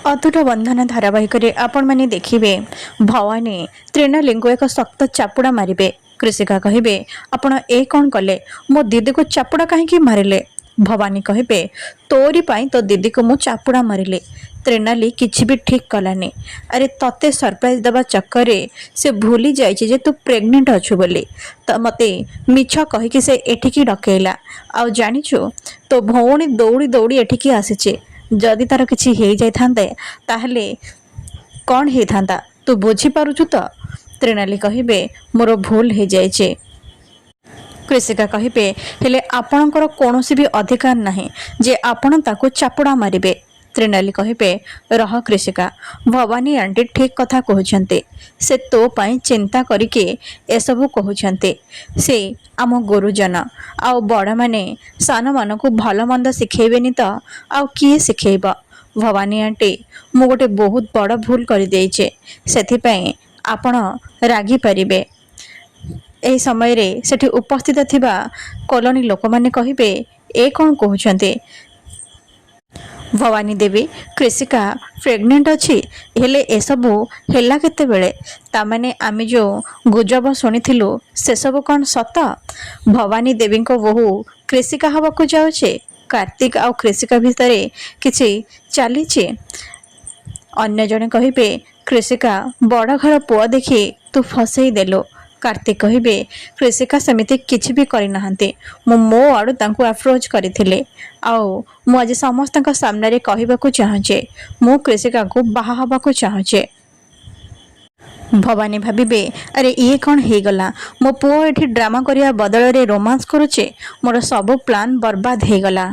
अतुट बंधन धारावाहिक आपण मैंने देखिए भवानी त्रिनाली को एक शक्त चापुड़ा मारे। कृषिका कहे आपण ए कौन कले मो दीदी को चापुड़ा कहीं मारिले। भवानी कहे तोरी पाई तो दीदी को मु चापुड़ा मारिले। त्रिनाली किछि भी ठीक कलानी। अरे तते सरप्राइज दबा चक्कर से भूली जाइए जे तू प्रेग्नेंट अच्छु बोली तो मते मिछ कहीकि से एठिकी डकैला। आ जानिछु तो भौणी दौड़ी दौड़ी एठिकी आसीचे। जदि तार किछि हे जाइथांते ताहले कौन हे थांता तू बुझी पारुछु तो। त्रिनाली कहिबे मोर भूल हे जाइछे। कृषिका कहिबे हेले आपणकर कोनोसी भी अधिकार नाही जे आपण ताको चापुड़ा मारिबे। त्रिनाली कहिबे रह कृषिका भवानी आंटी ठीक कथा कहउछन्ते से तो पाई चिंता करिके एसबु कहउछन्ते। से आम गुरुजन आउ बड़ माने सान मान को भल मंद शिखेबेनी तो आउ किए शिखेब। भवानी आंटी मु गोटे बहुत बड़ भूल कर देइछे सेथिपई आपण रागी पारिबे। एही समय रे सेठी उपस्थित थिबा कॉलोनी लोक माने कहिबे ए कोन कहउछन्ते। भवानी देवी कृषिका प्रेग्नेंट अच्छी हेले एसबू हेला केते बेले तामाने आमे जो गुजब शुणिथिलु से सब कौन सत। भवानी देवी को बहु कृषिका हवाकू जाउछे। कार्तिक आउ कृषिका भितरे किछि चलीचे। अन्य जने कहिबे कृषिका बड़ घर पुआ देखि तू फसई देलो। कार्तिक कहिबे कृषिका सेमिति किछि भी करि नहंते मो आडू तांको अप्रोच करथिले। आउ मु आज समस्त सामने कहबाकू चाहूचे मु कृषिका को बाहा हबाकू चाहूचे। भवानी भाबिबे अरे ये कौन हे गला मो पुओ एठी ड्रामा करिया बदल रे रोमांस करूचे मोर सब प्लान बर्बाद हे गला।